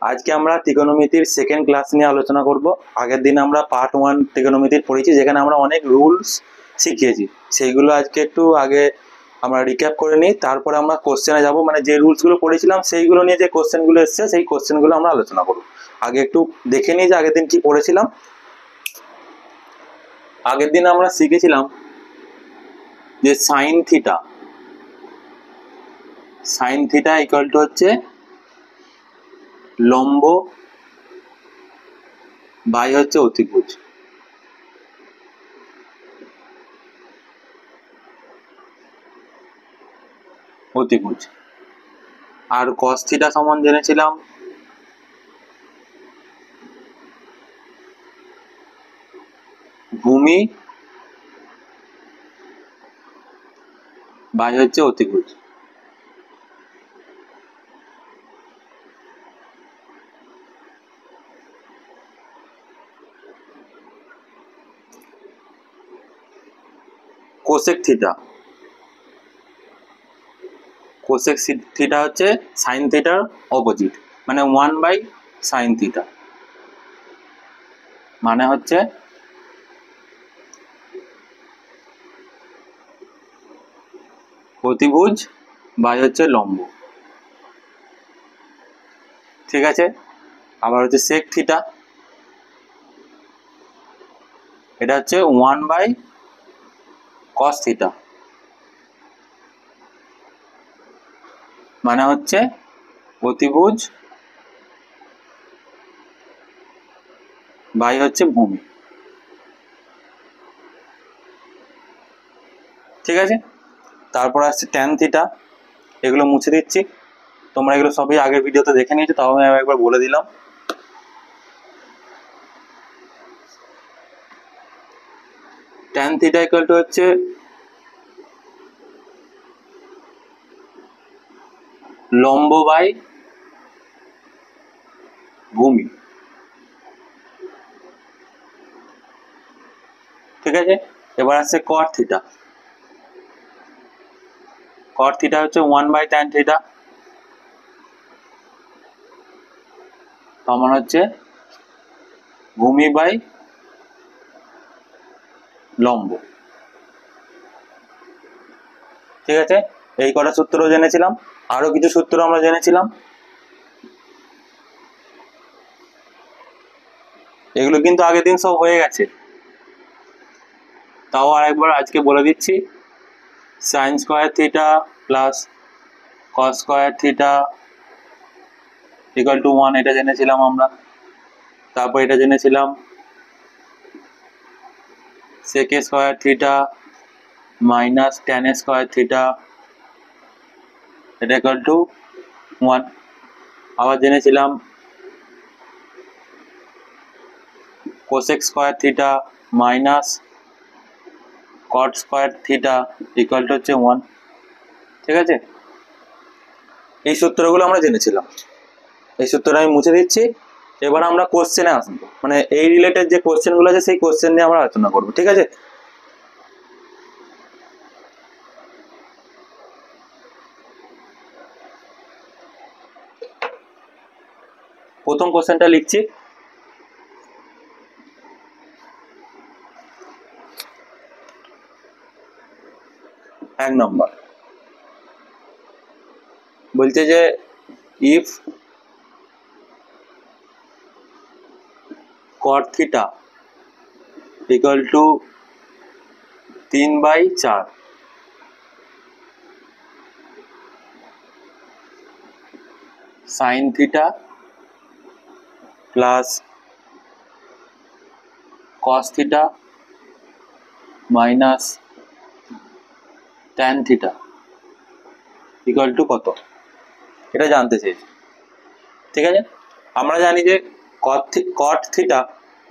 আজকে আমরা ত্রিকোণমিতির second class নিয়ে আলোচনা করব। আগের দিন আমরা পার্ট 1 ত্রিকোণমিতির পড়েছি, যেখানে আমরা অনেক রুলস শিখিয়েছি। সেইগুলো আজকে একটু আগে আমরা রিক্যাপ করে নিই, তারপরে আমরা কোশ্চেনে যাব। মানে যে রুলসগুলো পড়েছিলাম সেইগুলো নিয়ে যে কোশ্চেনগুলো এসছে সেই কোশ্চেনগুলো আমরা আলোচনা করব। আগে একটু দেখে নিই যে আগের দিন কি পড়েছিলাম। আগের দিন আমরা শিখেছিলাম যে সাইন থিটা ইকুয়াল টু হচ্ছে লম্ব বাই হচ্ছে অতিভুজ। আর কস থিটা সমান জেনেছিলাম ভূমি বাই হচ্ছে অতিভুজ। কোসেক থিটা হচ্ছে সাইন থিটার অপোজিট, মানে 1/sin থিটা, মানে হচ্ছে অতিভুজ বাই হচ্ছে লম্ব। ঠিক আছে। আবার হচ্ছে সেক থিটা, এটা হচ্ছে 1/cos থিটা, মানে হচ্ছে অতিভুজ বাই হচ্ছে ভূমি। ঠিক আছে। তারপর আসছে ট্যান থিটা, এগুলো মুছে দিচ্ছি, তোমরা এগুলো সবই আগের ভিডিওতে দেখে নিয়েছো, তাও আমি একবার বলে দিলাম। ট্যান থিটা ইকুয়াল টু হচ্ছে লম্ব বাই ভূমি। ঠিক আছে। এবার আসছে কট থিটা হচ্ছে 1/tan থিটা, সমান হচ্ছে ভূমি বাই লম্ব। ঠিক আছে। এই কটা সূত্র জেনেছিলাম, আরো কিছু সূত্র আমরা জেনেছিলাম। এগুলো কিন্তু আগের দিন সব হয়ে গেছে, তাও আরেকবার আজকে বলে দিচ্ছি। Sine square theta plus cos square theta equal to 1, এটা জেনেছিলাম আমরা। তারপর এটা জেনেছিলাম sec square theta minus tan square theta, এটা ইকুয়াল টু 1। আবার জেনেছিলাম cosec square theta minus cot square theta equal to হচ্ছে 1। ঠিক আছে। এই সূত্রগুলো আমরা জেনেছিলাম, এই সূত্রটা আমি মুছে দিচ্ছি। এবার আমরা কোশ্চেনে আসবো, মানে এই রিলেটেড যে কোশ্চেনগুলো আছে সেই কোশ্চেন নিয়ে আমরা আলোচনা করবো। ঠিক আছে। প্রথম কোশ্চেনটা লিখছি। এক নম্বর বলছে যে if caught theta equal two 3/4 sine theta plus cos theta minus tan theta equal two কত, এটা জানতে চাইছি। ঠিক আছে। আমরা জানি যে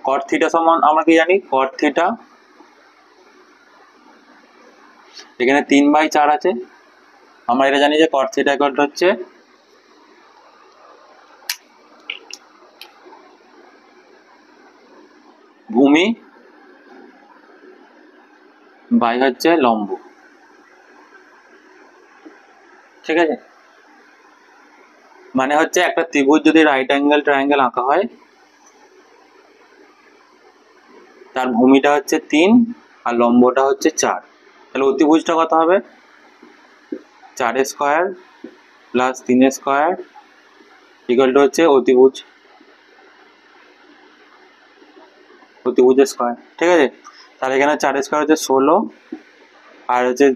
কট থিটা সমান, আমরা কি জানি, কট থিটা এখানে 3/4 আছে, আমরা এটা জানি যে কট থিটা ইকুয়াল টু হচ্ছে ভূমি বাই হচ্ছে লম্ব। ঠিক আছে। মানে হচ্ছে একটা ত্রিভুজ যদি রাইট অ্যাঙ্গেল ট্রায়াঙ্গেল আঁকা হয়, তার ভূমিটা হচ্ছে 3 আর লম্বটা হচ্ছে 4, তাহলে অতিভুজটা কত হবে? 4 square plus 3 square equal to হচ্ছে অতিভুজের স্কোয়ার। ঠিক আছে, তাহলে এখানে 4 স্কোয়ার হচ্ছে 16 আর হচ্ছে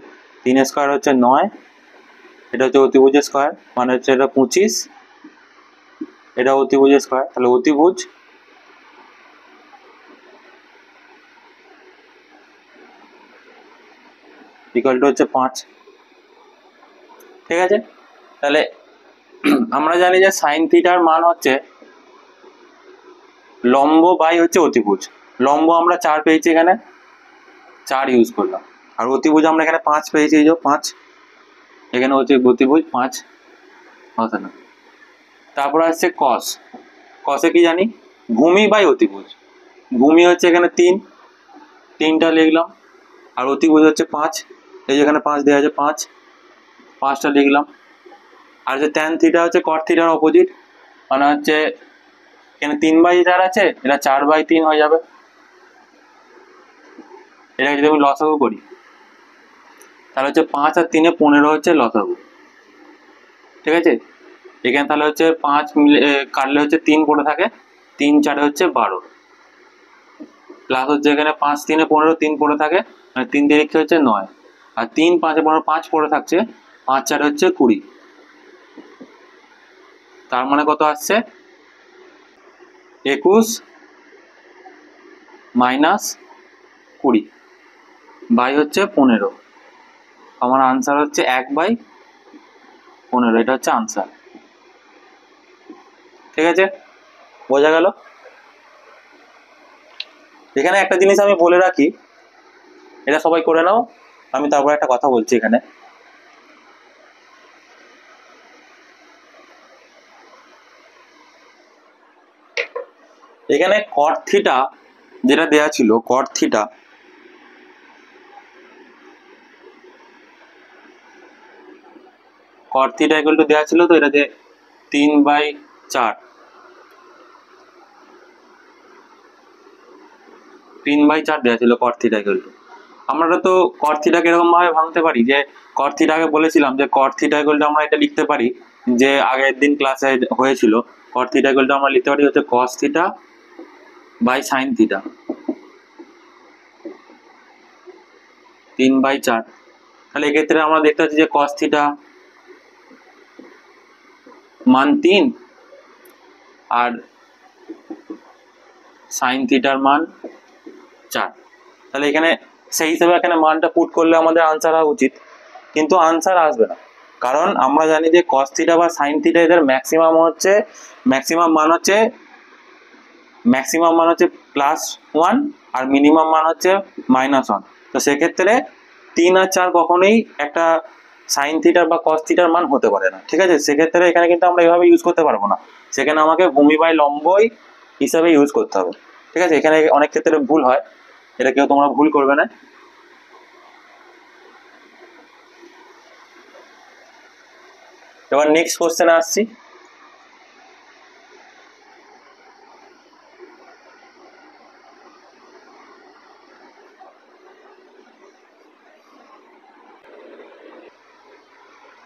3 স্কোয়ার হচ্ছে 9, এটা হচ্ছে অতিভুজের স্কোয়ার, মানে হচ্ছে এটা 25, এটা অতিভুজের স্কোয়ার। তাহলে অতিভুজ ইকুয়াল টু হচ্ছে 5। ঠিক আছে, তাহলে আমরা জানি যে সাইন থিটার মান হচ্ছে লম্ব বাই হচ্ছে অতিভুজ। লম্ব আমরা 4 পেয়েছি, এখানে 4 ইউজ করলাম, আর অতিভুজ আমরা এখানে 5 পেয়েছি, এই যে 5, এখানে হচ্ছে অতিভুজ 5 হতো না। তারপর আসছে কস। কসে কি জানি? ভূমি বাই অতিভুজ। ভূমি হচ্ছে এখানে 3টা লিখলাম, আর অতিভুজ হচ্ছে 5, এই যে এখানে 5 দেওয়া আছে, 5টা লিখলাম। আর যে ট্যান থিটা হচ্ছে কট থিটার অপোজিট, মানে হচ্ছে এখানে 3/4 আছে, এটা 4/3 হয়ে যাবে। এটাকে যদি আমি লসাগু করি, তাহলে হচ্ছে 5 আর 3 15 হচ্ছে লসাগু। ঠিক আছে, এখানে তাহলে হচ্ছে 5 কাটলে হচ্ছে 3 পড়ে থাকে, 3 4 হচ্ছে 12, প্লাস হচ্ছে এখানে 5 3 15, 3 পড়ে থাকে, মানে 3 তিরিক্ষে হচ্ছে 9, আর 3 5 15 5 পড়ে থাকছে, 5 4 হচ্ছে 20। তার মানে কত আসছে? 21 মাইনাস 20 বাই হচ্ছে 15। আমার আনসার হচ্ছে 1/15, এটা হচ্ছে আনসার। ঠিক আছে, বোঝা গেল? এখানে একটা জিনিস আমি বলে রাখি, এটা সবাই করে নাও, আমি তারপর একটা কথা বলছি। এখানে এখানে কট থিটা যেটা দেয়া ছিল, কট থিটা ইকুয়াল টু দেওয়া ছিল, তো এটা যে 3/4 দেওয়া ছিল কট থিটা ইকুয়াল টু। আমরা তো কট থিটাকে এরকম ভাবে ভাঙতে পারি যে কট থিটাকে বলেছিলাম যে কট থিটা ইকুয়াল টু আমরা এটা লিখতে পারি, যে আগের দিন ক্লাসে হয়েছিল, কট থিটা ইকুয়াল টু আমরা লিখতে পারি হচ্ছে cos theta by sine theta 3/4। তাহলে এক্ষেত্রে আমরা দেখতে পাচ্ছি যে কস থিটা মান 3 আর সাইন থিটার মান 4। তাহলে এখানে সেই হিসেবে এখানে মানটা পুট করলে আমাদের আনসার হওয়া উচিত, কিন্তু আনসার আসবে না, কারণ আমরা জানি যে কস থিটা বা সাইন থিটা এদের ম্যাক্সিমাম মান হচ্ছে +1 আর মিনিমাম মান হচ্ছে -1। তো সেক্ষেত্রে 3 আর 4 কখনোই একটা সাইন থিটার বা কস থিটার মান হতে পারে না। ঠিক আছে, সেক্ষেত্রে এখানে কিন্তু আমরা এভাবে ইউজ করতে পারবো না, সেখানে আমাকে ভূমি বাই লম্বই হিসাবে ইউজ করতে হবে। ঠিক আছে, এখানে অনেক ক্ষেত্রে ভুল হয়, এটা কেউ তোমরা ভুল করবে না। এবার নেক্সট কোশ্চেনে আসছি।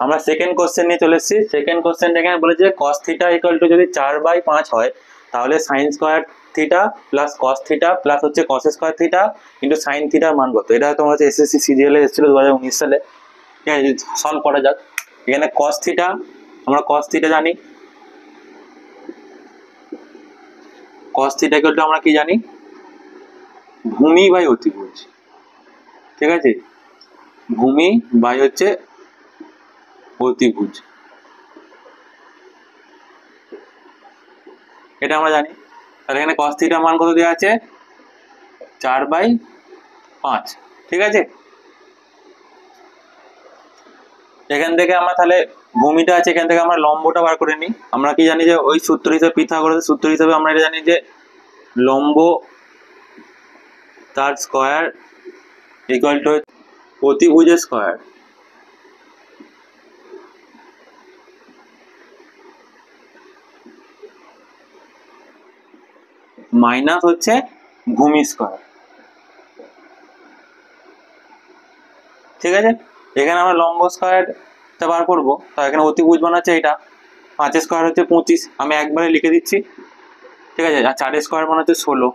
আমরা সেকেন্ড কোশ্চেন নিয়ে চলে এসেছি। সেকেন্ড কোশ্চেনটা এখানে বলেছে cos থিটা ইকুয়াল টু যদি 4/5 হয়, তাহলে sine square theta plus cos theta plus হচ্ছে cos square theta into sine থিটার মান কত? এটা তোমার হচ্ছে এসএসসি সিজিএল এ এসেছিল 2019 সালে। ঠিক আছে, সলভ করা যাক। এখানে কস থিটা, আমরা কস থিটা জানি, কস থিটা ইকুয়াল টু আমরা কি জানি? ভূমি বাই অতিভুজ। ঠিক আছে, ভূমি বাই হচ্ছে অতিভুজ, এটা আমরা জানি। তাহলে এখানে cos থিটার মান কত দেওয়া আছে? 4/5। ঠিক আছে, এখান থেকে আমরা তাহলে ভূমিটা আছে, এখান থেকে আমরা লম্বটা বার করে নিই। আমরা কি জানি যে ওই সূত্র হিসেবে, পিথাগোরাসের সূত্র হিসেবে আমরা এটা জানি যে লম্ব তার স্কয়ার ইকুয়াল টু অতিভুজের স্কয়ার। মাইনাস হচ্ছে ভূমি স্কোয়ার। ঠিক আছে, এখানে আমরা লম্ব স্কোয়ারটা বার করবো, তো এখানে অতিভুজ বানাচ্ছে এটা, 5 স্কোয়ার হচ্ছে 25, আমি একবারে লিখে দিচ্ছি। ঠিক আছে, আর 4 স্কোয়ার মানে হচ্ছে 16,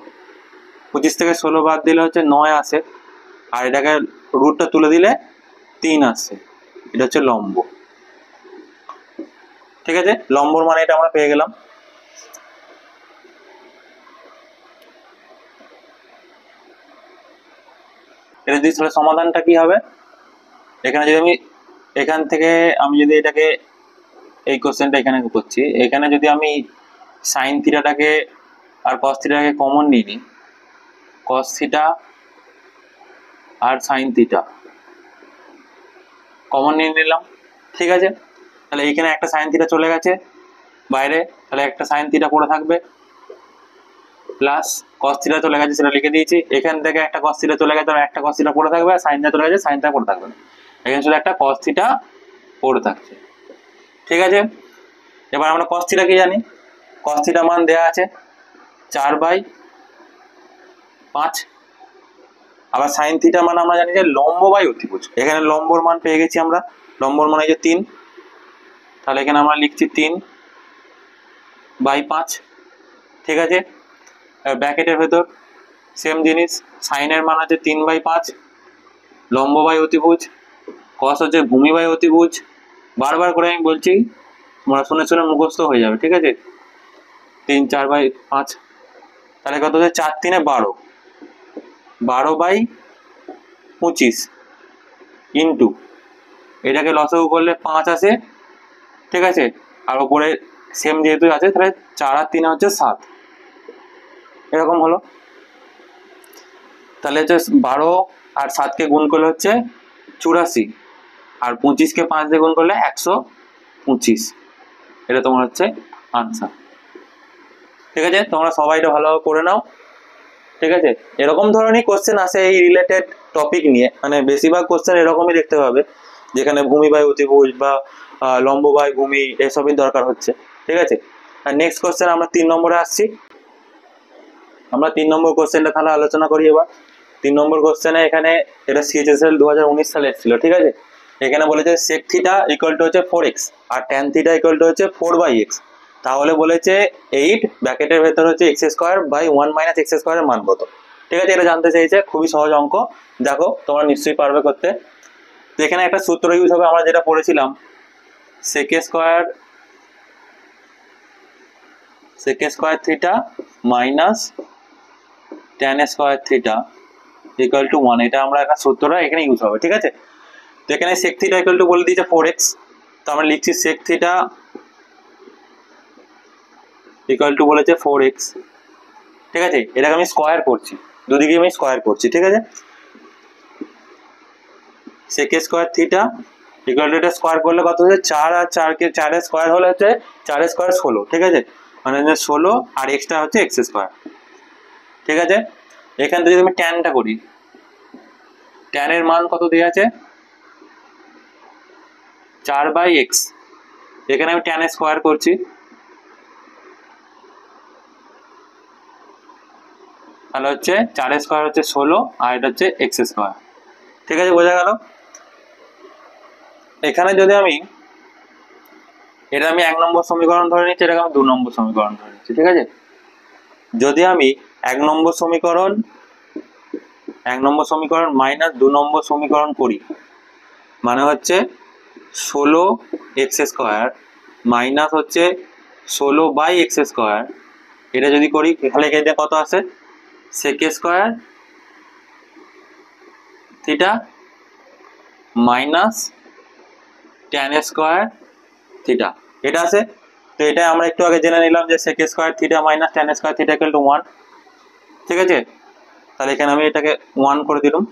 25 থেকে 16 বাদ দিলে হচ্ছে 9 আসে, আর এটাকে রুটটা তুলে দিলে 3 আসছে, এটা হচ্ছে লম্ব। ঠিক আছে, লম্বর মানে এটা আমরা পেয়ে গেলাম। এটা যদি তাহলে সমাধানটা কি হবে, এখানে যদি আমি এখান থেকে আমি যদি এটাকে এই কোশ্চেনটা এখানে করছি, এখানে যদি আমি সাইন থিটাটাকে আর কস থিটাকে কমন নিই, কস থিটা আর সাইন থিটা কমন নিয়ে নিলাম। ঠিক আছে, তাহলে এইখানে একটা সাইন থিটা চলে গেছে বাইরে, তাহলে একটা সাইন থিটা পড়ে থাকবে, প্লাস কস থিটা চলে গেছে সেটা লিখে দিয়েছি, এখান থেকে একটা কস থিটা চলে গেছে, একটা কস থিটা পড়ে থাকবে, আর সাইন থিটা চলে গেছে, সাইন থিটা পড়ে থাকবে, এখানে শুধু একটা কস থিটা পড়ে থাকছে। ঠিক আছে, এবার আমরা কস থিটা কি জানি, কস থিটা মান দেওয়া আছে 4/5, আবার সাইন থিটা মান আমরা জানি যে লম্ব বাই অতিভুজ, এখানে লম্বর মান পেয়ে গেছি আমরা, লম্বর মান এই যে 3, তাহলে এখানে আমরা লিখছি 3/5। ঠিক আছে, ব্র্যাকেটের ভেতর সেম জিনিস, সাইনের মান হচ্ছে 3/5, লম্ব বাই অতিভুজ, কস হচ্ছে ভূমি বাই অতিভুজ, বারবার করে আমি বলছি, তোমরা শুনে শুনে মুখস্থ হয়ে যাবে। ঠিক আছে, 3 4/5, তাহলে কত হচ্ছে 4 3 12, 12/25 ইন্টু এটাকে লসাগু করলে 5 আসে। ঠিক আছে, আর ওপরে সেম যেহেতু আছে তাহলে 4 আর 3 হচ্ছে 7, এরকম হলো। তাহলে হচ্ছে 12 আর 7কে গুণ করলে হচ্ছে 84, আর 25কে 5 দিয়ে গুণ করলে 125, এটা তোমার হচ্ছে আনসার। ঠিক আছে, তোমরা সবাই এটা ভালোভাবে করে নাও। ঠিক আছে, এরকম ধরনের কোশ্চেন আসে এই রিলেটেড টপিক নিয়ে, মানে বেশিরভাগ কোশ্চেন এরকমই দেখতে পাবে, যেখানে ভূমি বাই অতিভুজ বা লম্ব বাই ভূমি এসবই দরকার হচ্ছে। ঠিক আছে, আর নেক্সট কোশ্চেন আমরা 3 নম্বরে আসছি, আমরা 3 নম্বর কোশ্চেনটা তাহলে আলোচনা করি এবার। 3 নম্বর কোশ্চেনে এখানে এটা সিএইচএসএল 2019 সালে এসেছিল। ঠিক আছে, এখানে বলেছে sec থিটা ইকুয়াল টু হচ্ছে 4x আর tan থিটা ইকুয়াল টু হচ্ছে 4/x, তাহলে বলেছে 8 ব্র্যাকেটের ভেতর হচ্ছে x square by 1 minus x স্কোয়ারের মান কত। ঠিক আছে, এটা জানতে চাইছে, খুবই সহজ অঙ্ক, দেখো তোমরা নিশ্চয়ই পারবে করতে। তো এখানে একটা সূত্র ইউজ হবে, আমরা যেটা পড়েছিলাম, sec square theta minus tan square theta equal to 1, এটা আমরা একটা সূত্রটা এখানে ইউজ হবে। ঠিক আছে, তো এখানে sec থিটা ইকুয়াল টু বলে দিয়েছে 4x, তো আমরা লিখছি sec থিটা ইকুয়াল টু বলেছে 4x। ঠিক আছে, এটাকে আমি স্কোয়ার করছি, দুদিকে আমি স্কোয়ার করছি। ঠিক আছে, sec square theta equal two এটা স্কোয়ার করলে কত হচ্ছে 4, আর 4 এর স্কোয়ার হলে হচ্ছে 4 স্কোয়ার 16। ঠিক আছে, মানে 16 আর এক্সট্রা হচ্ছে x স্কোয়ার। ঠিক আছে, এখান থেকে যদি আমি ট্যানটা করি, ট্যান এর মান কত দেওয়া আছে 4/x, এখানে আমি ট্যান স্কোয়ার করছি, তাহলে হচ্ছে 4 স্কোয়ার হচ্ছে 16 আর এটা হচ্ছে x স্কোয়ার। ঠিক আছে, বোঝা গেল। এখানে যদি আমি এটা আমি 1 নম্বর সমীকরণ ধরে নিচ্ছি, এটাকে আমি 2 নম্বর সমীকরণ ধরে নিচ্ছি। ঠিক আছে, যদি আমি 1 নম্বর সমীকরণ মাইনাস 2 নম্বর সমীকরণ করি, মানে হচ্ছে 16x স্কোয়ার মাইনাস হচ্ছে 16/x স্কোয়ার, এটা যদি করি তাহলে এখানে কত আসে sec square theta minus tan square theta, এটা আছে। তো এটা আমরা একটু আগে জেনে নিলাম যে sec square theta minus tan square theta equal to 1। ঠিক আছে, তাহলে এখানে আমি এটাকে 1 করে দিলাম,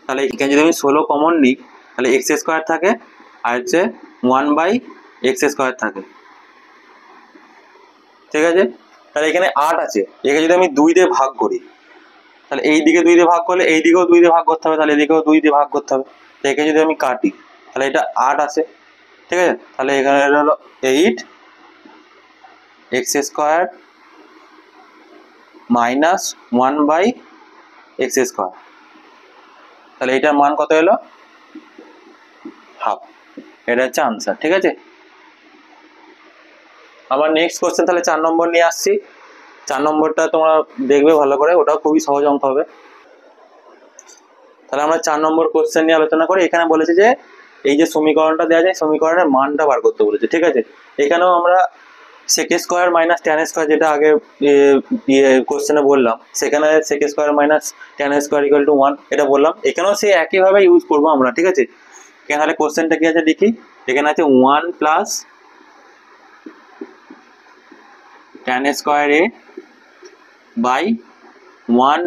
তাহলে এখানে যদি আমি 16 কমন নিই তাহলে x স্কোয়ার থাকে আর হচ্ছে 1/x স্কোয়ার থাকে। ঠিক আছে, তাহলে এখানে 8 আছে, একে যদি আমি 2 দিয়ে ভাগ করি, তাহলে এই দিকে 2 দিয়ে ভাগ করলে এই দিকেও 2 দিয়ে ভাগ করতে হবে, তাহলে এদিকেও 2 দিয়ে ভাগ করতে হবে, তো একে যদি আমি কাটি তাহলে এটা 8 আসে। ঠিক আছে, তাহলে এখানে হলো 8x স্কোয়ার মাইনাস 1/x²। তাহলে এটার মান কত এলো? হাফ। এটা হচ্ছে আনসার। ঠিক আছে, আবার নেক্সট কোশ্চেন তাহলে 4 নম্বর নিয়ে আসছি। 4 নম্বরটা তোমরা দেখবে ভালো করে, ওটাও খুবই সহজ অঙ্ক হবে। তাহলে আমরা 4 নম্বর কোশ্চেন নিয়ে আলোচনা করি। এখানে বলেছে যে এই যে সমীকরণটা দেওয়া যায়, সমীকরণের মানটা বার করতে বলেছে। ঠিক আছে, এখানেও আমরা sec² - tan² যেটা আগে কোশ্চেনে বললাম, সেখানে sec² - tan² = 1 এটা বললাম। এখানেও সেই একইভাবে ইউজ করবো আমরা। ঠিক আছে, এখানে তাহলে কোশ্চেনটা কি আছে দেখি। এখানে আছে 1 + tan² / 1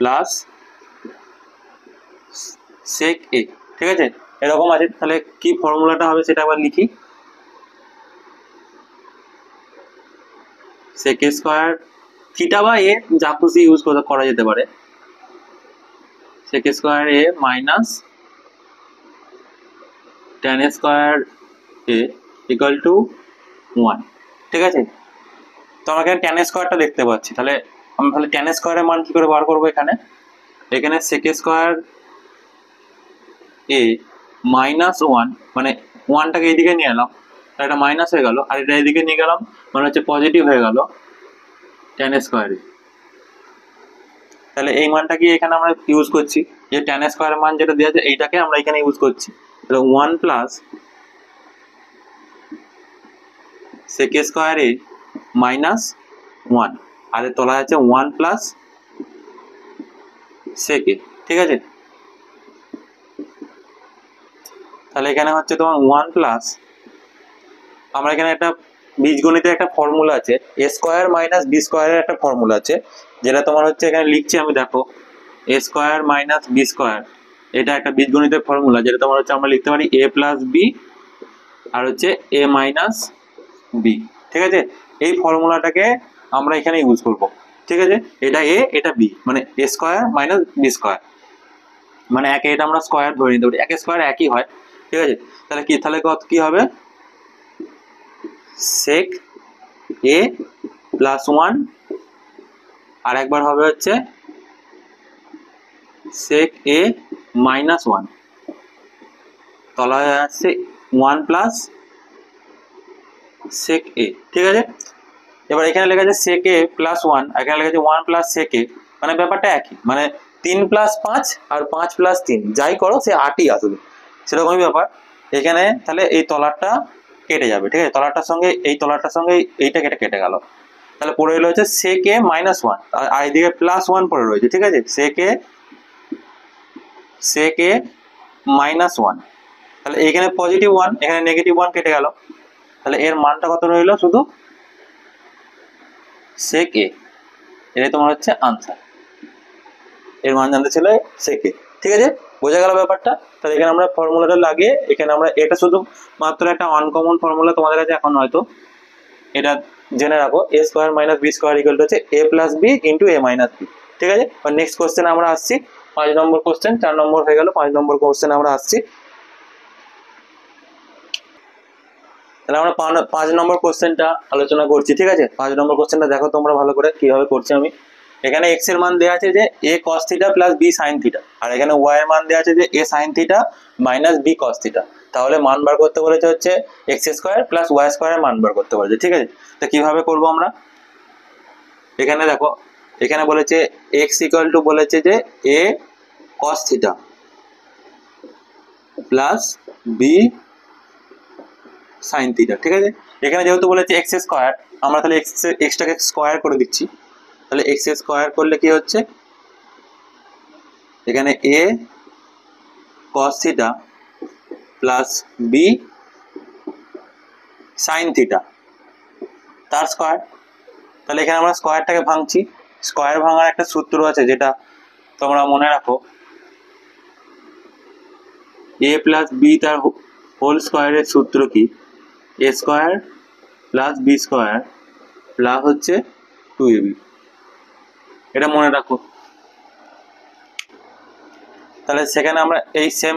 + sec a। ঠিক আছে, এরকম আছে। তাহলে কি ফর্মুলাটা হবে সেটা আবার লিখি। sec² থিটা বা এ যা খুশি ইউজ করা যেতে পারে। sec² a minus tan² a = 1। ঠিক আছে, তো আমরা এখানে tan² দেখতে পাচ্ছি। তাহলে আমি tan² এর মান কি করে বার করবো? এখানে sec² a - 1, মানে 1টাকে এইদিকে নিয়ে এলাম, তাহলে এটা মাইনাস হয়ে গেল, আর এটা এইদিকে নিয়ে গেলাম মানে হচ্ছে পজিটিভ হয়ে গেল tan²। তাহলে এই মানটা কি এখানে আমরা ইউজ করছি, যে tan² মান যেটা দেওয়া আছে এইটাকে আমরা এখানে ইউজ করছি। তাহলে 1 + sec² a - 1, আর এর তলায় আছে 1 + sec a। ঠিক আছে, তাহলে এখানে হচ্ছে তোমার 1 + আমরা এখানে একটা বীজগণিতের একটা ফর্মুলা আছে, a² - b² এর একটা ফর্মুলা আছে, যেটা তোমার হচ্ছে এখানে লিখছি আমি। দেখো, a² - b², এটা একটা বীজগণিতের ফর্মুলা, যেটা তোমার হচ্ছে আমরা লিখতে পারি a + b আর হচ্ছে a - b। ঠিক আছে, এই ফর্মুলাটাকে আমরা এখানে ইউজ করব। ঠিক আছে, এটা a এটা b, মানে a² - b², মানে একে এটা আমরা স্কয়ার ধরে নিতে পারি, একে স্কয়ার একই হয়। ঠিক আছে, তাহলে কত কি হবে? sec a + 1, আর একবার হবে হচ্ছে sec a - 1, তলায় আছে 1 + sec a। ঠিক আছে, এবার এখানে লেখা আছে sec a + 1, এখানে লেখা আছে 1 + sec a, মানে ব্যাপারটা একই, মানে 3 + 5 আর 5 + 3 যাই করো সে 8ই আসবে, সেরকমই ব্যাপার। এখানে তাহলে এই তলারটা কেটে যাবে। ঠিক আছে, তলারটার সঙ্গে এই তলারটার সঙ্গে এইটা কেটে গেল। তাহলে পড়ে রয়েছে হচ্ছে sec a - 1, আর এইদিকে +1 পড়ে রয়েছে। ঠিক আছে, sec a - 1, তাহলে এখানে পজিটিভ 1, এখানে নেগেটিভ 1 কেটে গেল। তাহলে এর মানটা কত রইল? শুধু sec a। এটাই তোমার হচ্ছে আনসার। এর মান জানতে ছিল sec a। ঠিক আছে, বোঝা গেল ব্যাপারটা। তাহলে এখানে আমরা ফর্মুলাটা লাগিয়ে, এখানে আমরা এটা শুধু মাত্র একটা আনকমন ফর্মুলা তোমাদের কাছে এখন হয়তো এটা জেনে রাখো, a² - b² = হচ্ছে a + b × a - b। ঠিক আছে, আর নেক্সট কোশ্চেন আমরা আসছি 5 নম্বর কোশ্চেন। 4 নম্বর হয়ে গেল, 5 নম্বর কোশ্চেন আমরা আসছি। তাহলে আমরা 5 নম্বর কোশ্চেনটা আলোচনা করছি। ঠিক আছে, 5 নম্বর কোশ্চেনটা দেখো তোমরা ভালো করে কিভাবে করছি আমি। এখানে x এর মান দেওয়া আছে যে a cos θ + b sin θ, আর এখানে y এর মান দেওয়া আছে যে a sin θ - b cos θ। তাহলে মান বার করতে বলেছে হচ্ছে x² + y² এর মান বার করতে বলেছে। ঠিক আছে, তো কিভাবে করব আমরা? এখানে দেখো, এখানে বলেছে x = বলেছে যে a cos θ + b sin θ। ঠিক আছে, এখানে যেহেতু বলেছে x², আমরা তাহলে xটাকে স্কয়ার করে দিচ্ছি। তাহলে x² করলে কি হচ্ছে, এখানে a cos θ + b sin θ তার স্কয়ার। তাহলে এখানে আমরা স্কয়ারটাকে ভাঙছি। স্কয়ার ভাঙার একটা সূত্র আছে, যেটা তোমরা মনে রাখো, a + b তার হোল স্কয়ারের সূত্র কি? a² + b² প্লাস হচ্ছে 2ab। এটা মনে রাখো। তাহলে সেখানে আমরা এই সেম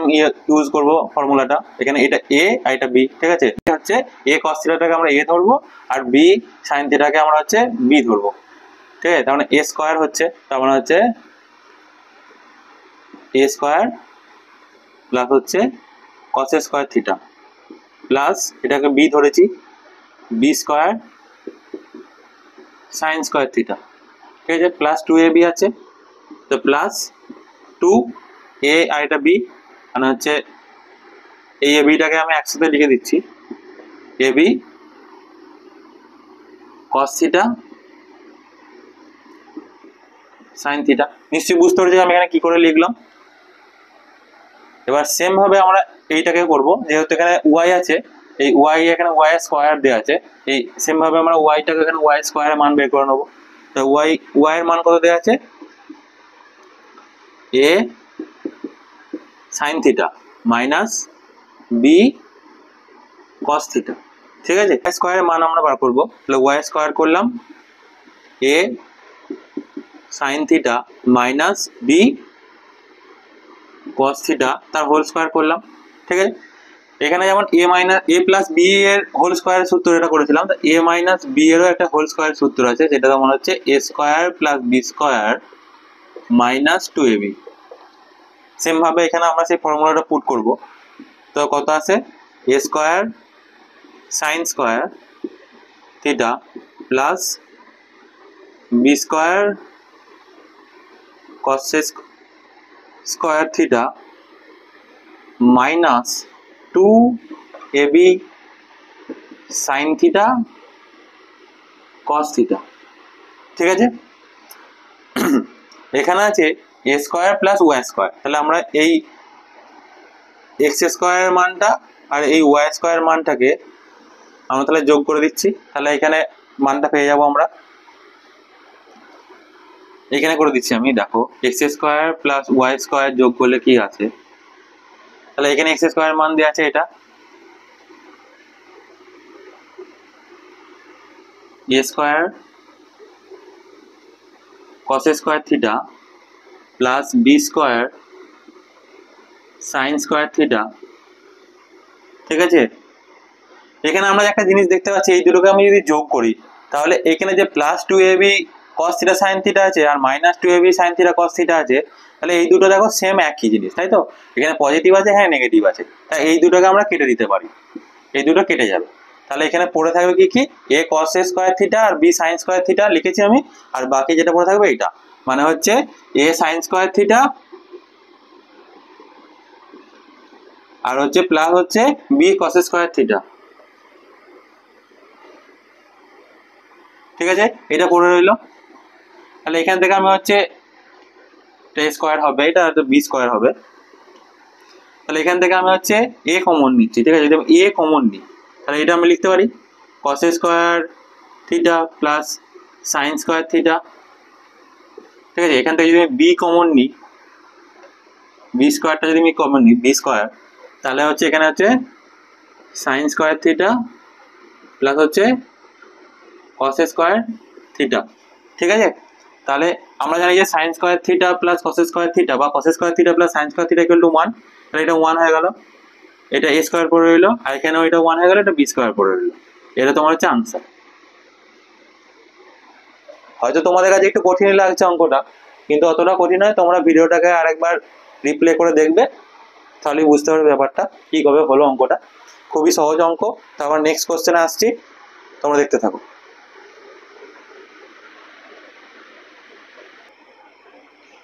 ইউজ করব ফর্মুলাটা। এখানে এটা a আর এটা b। ঠিক আছে, এটা হচ্ছে a cos θ টাকে আমরা a ধরবো, আর b sin θ টাকে আমরা হচ্ছে b ধরবো। ঠিক আছে, তার মানে এ স্কোয়ার হচ্ছে, তার মানে হচ্ছে এ স্কোয়ার প্লাস হচ্ছে কস স্কোয়ার থিটা প্লাস এটাকে বি ধরেছি, b square sine square theta. ঠিক আছে, প্লাস 2ab আছে, তো প্লাস 2a আর এটা বি, মানে হচ্ছে এই এ বিটাকে আমি একসাথে লিখে দিচ্ছি, A B cos theta sine theta. নিশ্চয়ই বুঝতে পেরেছি আমি এখানে কি করে লিখলাম। এবার সেম ভাবে আমরা এইটাকে করব, যেহেতু এখানে ওয়াই আছে, এই ওয়াই এখানে ওয়াই স্কোয়ার দেওয়া আছে, এই সেম ভাবে আমরা ওয়াইটাকে এখানে ওয়াই স্কোয়ারের মান বের করে নেবো। তো ওয়াই এর মান কত দেওয়া আছে, A sine theta minus B cos theta. ঠিক আছে, স্কোয়ারের মান আমরা বার করবো, তাহলে ওয়াই স্কোয়ার করলাম A sine theta minus B cos theta তার হোল স্কোয়ার করলাম। ঠিক আছে, এখানে যেমন A minus A plus B এর হোল স্কোয়ারের সূত্র এটা করেছিলাম, তো এ মাইনাস বি এরও একটা হোল স্কোয়ারের সূত্র আছে, যেটা মনে হচ্ছে A square plus B square minus 2ab। Same ভাবে এখানে আমরা সেই ফর্মুলাটা পুট করব, তো কত আছে A square sine square theta plus B square cos square theta minus 2ab sine theta cos theta. ঠিক আছে, এখানে আছে A square plus Y square, তাহলে আমরা এই এক্স স্কোয়ারের মানটা আর এই ওয়াই স্কোয়ারের মানটাকে আমরা তাহলে যোগ করে দিচ্ছি, তাহলে এখানে মানটা পেয়ে যাবো আমরা। এখানে করে দিচ্ছি আমি, দেখো x square plus Y square যোগ করলে কি আছে, তাহলে এখানে এক্স স্কোয়ার মান দেওয়া আছে এটা A square cos square theta plus B square sine square theta. ঠিক আছে, এখানে আমরা একটা জিনিস দেখতে পাচ্ছি, এই দুটোকে আমি যদি যোগ করি, তাহলে এখানে যে plus 2ab cos theta sine theta আছে আর minus 2ab sine theta cos theta আছে, তাহলে এই দুটো দেখো সেম একই জিনিস, তাই তো? এখানে পজিটিভ আছে, হ্যাঁ নেগেটিভ আছে, তাই এই দুটোকে আমরা কেটে দিতে পারি, এই দুটো কেটে যাবে। তাহলে এখানে পড়ে থাকবে কি কি, এ কস স্কোয়ার থিটা আর বি সাইন স্কোয়ার থিটা লিখেছি আমি, আর বাকি যেটা পড়ে থাকবে এইটা, মানে হচ্ছে এ সাইন স্কোয়ার থিটা আর হচ্ছে প্লাস হচ্ছে বি কস স্কোয়ার থিটা। ঠিক আছে, এটা পড়ে রইলো। তাহলে এখান থেকে আমি হচ্ছে স্কোয়ার হবে, এটা হয়তো বি স্কোয়ার হবে, তাহলে এখান থেকে আমি হচ্ছে এ কমন নিচ্ছি। ঠিক আছে, যদি এ কমন নিই তাহলে এটা আমি লিখতে পারি কস square theta plus sine square theta. ঠিক আছে, এখান থেকে যদি আমি বি কমন নিই, বি স্কোয়ারটা যদি আমি কমন নিই বি স্কোয়ার, তাহলে হচ্ছে এখানে হচ্ছে সাইন স্কোয়ার থিটা প্লাস হচ্ছে কস স্কোয়ার থিটা। ঠিক আছে, তাহলে আমরা জানি যে sine square theta plus cos square theta বা cos square theta plus sine square theta equal to 1, তাহলে এটা 1 হয়ে গেল, এটা এ স্কোয়ার পড়ে রইলো, আর এখানেও এটা 1 হয়ে গেল, এটা বি স্কোয়ার পড়ে রইলো। এটা তোমার হচ্ছে আনসার। হয়তো তোমাদের কাছে একটু কঠিন লাগছে অঙ্কটা, কিন্তু অতটা কঠিন নয়, তোমরা ভিডিওটাকে আরেকবার রিপ্লে করে দেখবে, তাহলেই বুঝতে পারবে ব্যাপারটা কীভাবে হলো অঙ্কটা। খুবই সহজ অঙ্ক। তারপর নেক্সট কোশ্চেনে আসছি, তোমরা দেখতে থাকো।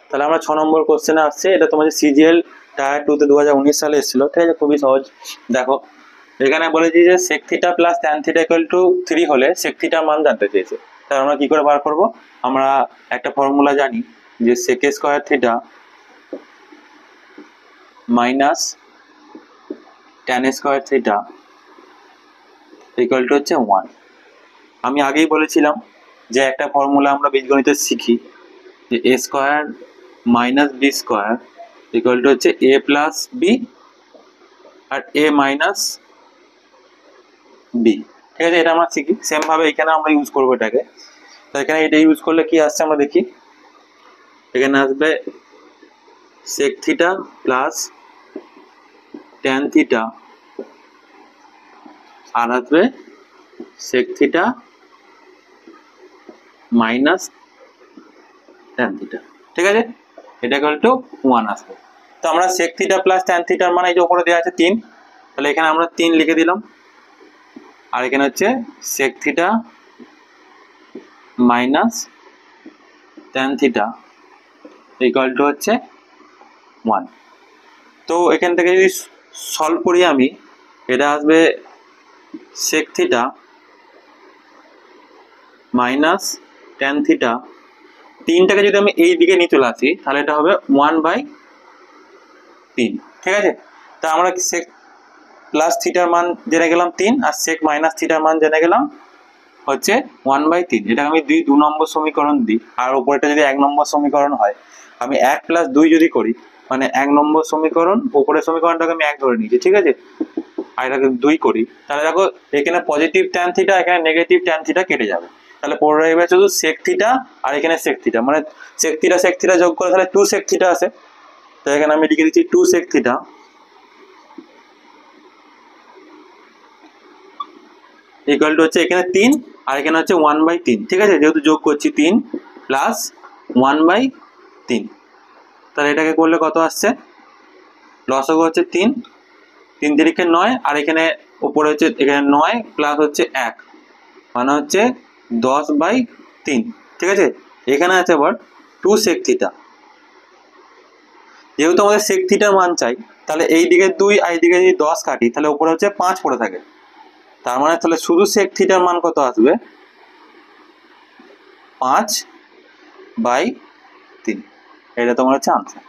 তাহলে আমরা 6 নম্বর কোশ্চেনে আসছে, এটা তোমাদের সিজিএল টায়ার 2-তে 2019 সালে এসেছিল। ঠিক আছে, খুবই সহজ। দেখো এখানে বলেছি যে sec theta plus tan theta equal to 3 হলে সেক থিটার মান জানতে চেয়েছে। তাহলে আমরা কি করে বার করব, আমরা একটা ফর্মুলা জানি যে sec square theta minus tan square theta equal to হচ্ছে 1। আমি আগেই বলেছিলাম যে একটা ফর্মুলা আমরা বীজগণিতে শিখি যে A square minus B square equal to হচ্ছে এ প্লাস বি আর এ মাইনাস বি। ঠিক আছে, এটা আমরা শিখি। সেম ভাবে এখানে আমরা ইউজ করবো এটাকে। তো এখানে এটা ইউজ করলে কি আসছে আমরা দেখি, এখানে আসবে sec theta plus tan theta আর আসবে sec theta minus tan theta, ঠিক আছে, এটা ইকুয়াল টু 1 আসবে। তো আমরা সেক থিটা প্লাস ট্যান থিটার মানে এই যে উপরে দেওয়া আছে 3, তাহলে এখানে আমরা 3 লিখে দিলাম, আর এখানে হচ্ছে sec theta minus tan theta equal to হচ্ছে 1। তো এখান থেকে যদি সলভ করি আমি, এটা আসবে sec theta minus tan theta, 3টাকে যদি আমি এই দিকে নিয়ে চলে আসি তাহলে এটা হবে 1/3, ঠিক আছে। তা আমরা সেক প্লাস থিটার মান জেনে গেলাম 3, আর সেক মাইনাস থিটার মান জেনে গেলাম হচ্ছে 1/3। এটা আমি 2 নম্বর সমীকরণ দিই, আর উপরেটা যদি 1 নম্বর সমীকরণ হয়, আমি 1 + 2 যদি করি মানে 1 নম্বর সমীকরণ, উপরের সমীকরণটাকে আমি 1 ধরে নিয়েছি, ঠিক আছে, আর এটাকে 2 করি, তাহলে দেখো এখানে পজিটিভ ট্যান থিটা, এখানে নেগেটিভ ট্যান থিটা কেটে যাবে, তাহলে পড়ে রইবে শুধু সেক থিটা, আর এখানে সেক থিটা, মানে সেক থিটা যোগ করে তাহলে 2 সেক থিটা আসে। তো এখানে আমি লিখে দিচ্ছি 2 সেক থিটা ইকুয়াল টু হচ্ছে এখানে 3, আর এখানে হচ্ছে 1/3, ঠিক আছে, যেহেতু যোগ করছি 3 প্লাস 1/3, তাহলে এটাকে করলে কত আসছে, লসগু হচ্ছে 3, 3 তিরিকে 9, আর এখানে উপরে হচ্ছে এখানে 9 প্লাস হচ্ছে 1 মানে হচ্ছে 10/3, ঠিক আছে। এখানে আছে আবার 2 সেক থিটা, যেহেতু আমাদের সেক থিটার মান চাই, তাহলে এই দিকে 2 আর এই দিকে যদি 10 কাটি তাহলে উপরে হচ্ছে 5 পড়ে থাকে, তার মানে তাহলে শুধু সেক থিটার মান কত আসবে, 5/3, এটা তোমার হচ্ছে আনসার,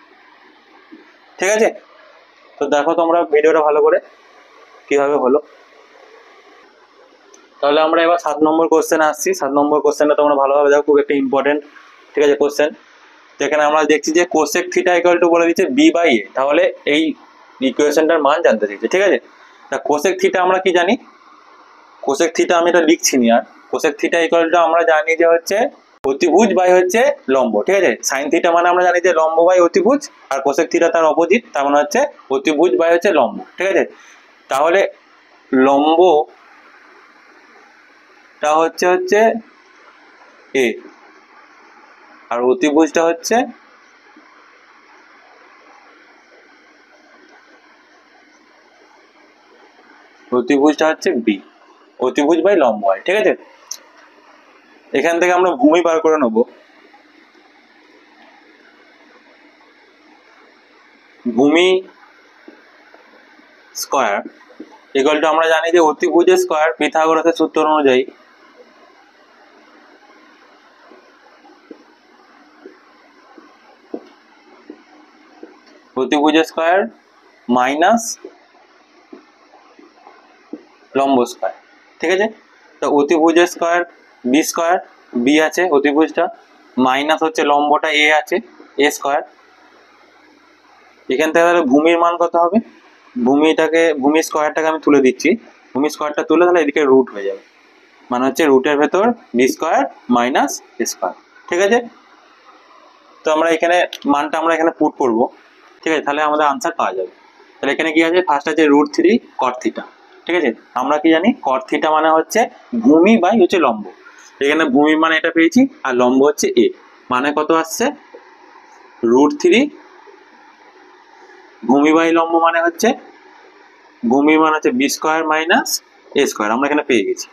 ঠিক আছে। তো দেখো তোমরা ভিডিওটা ভালো করে কিভাবে হলো। তাহলে আমরা এবার 7 নম্বর কোশ্চেনে আসছি। 7 নম্বর কোশ্চেনটা তোমরা ভালোভাবে দেখো, খুব একটা ইম্পর্টেন্ট, ঠিক আছে, কোশ্চেন। তো এখানে আমরা দেখছি যে কোসেক থিটা ইকুয়াল টু বলে দিচ্ছে b/a, তাহলে এই ইকুয়েশনটার মান জানতে চাইছে, ঠিক আছে। তা কোসেক থিটা আমরা কি জানি, কোসেক থিটা আমি এটা লিখছি নি, আর কোসেক থিটা ইকুয়াল টু আমরা জানি যে হচ্ছে অতিভুজ বাই হচ্ছে লম্ব, ঠিক আছে। সাইন থিটা মানে আমরা জানি যে লম্ব বাই অতিভুজ, আর কোসেক থিটা তার অপোজিট, তার মানে হচ্ছে অতিভুজ বাই হচ্ছে লম্ব, ঠিক আছে। তাহলে লম্বটা হচ্ছে এ, আর অতিভুজটা হচ্ছে বি, অতিভুজ বাই লম্ব হয়, ঠিক আছে। এখান থেকে আমরা ভূমি বার করে নেব। ভূমি স্কয়ার ইকুয়াল টু আমরা জানি যে অতিভুজের স্কয়ার পিথাগোরাসের সূত্র অনুযায়ী অতিভুজের স্কয়ার মাইনাস লম্ব স্কয়ার, ঠিক আছে। তো অতিভুজের স্কয়ার বি স্কয়ার, বি আছে অতিভুজটা, মাইনাস হচ্ছে লম্বটা এ আছে, এ স্কয়ার। এখান থেকে তাহলে ভূমির মান কত হবে, ভূমি স্কয়ারটাকে আমি তুলে দিচ্ছি, ভূমি স্কয়ারটা তুলে তাহলে এদিকে রুট হয়ে যাবে, মানে হচ্ছে রুটের ভেতর বি স্কয়ার মাইনাস এ স্কয়ার, ঠিক আছে। তো আমরা এখানে মানটা আমরা এখানে পুট করব, ঠিক আছে, তাহলে আমাদের আনসার পাওয়া যাবে। তাহলে এখানে কি আছে, ফার্স্ট আছে √3 cot থিটা, ঠিক আছে। আমরা কি জানি cot থিটা মানে হচ্ছে ভূমি বাই হচ্ছে লম্ব, এখানে ভূমি মানে এটা পেয়েছি, আর লম্ব হচ্ছে এ, মানে কত আসছে √3, ভূমি বাই লম্ব মানে হচ্ছে ভূমি মানে হচ্ছে বি স্কয়ার মাইনাস এ স্কয়ার, আমরা এখানে পেয়ে গেছি,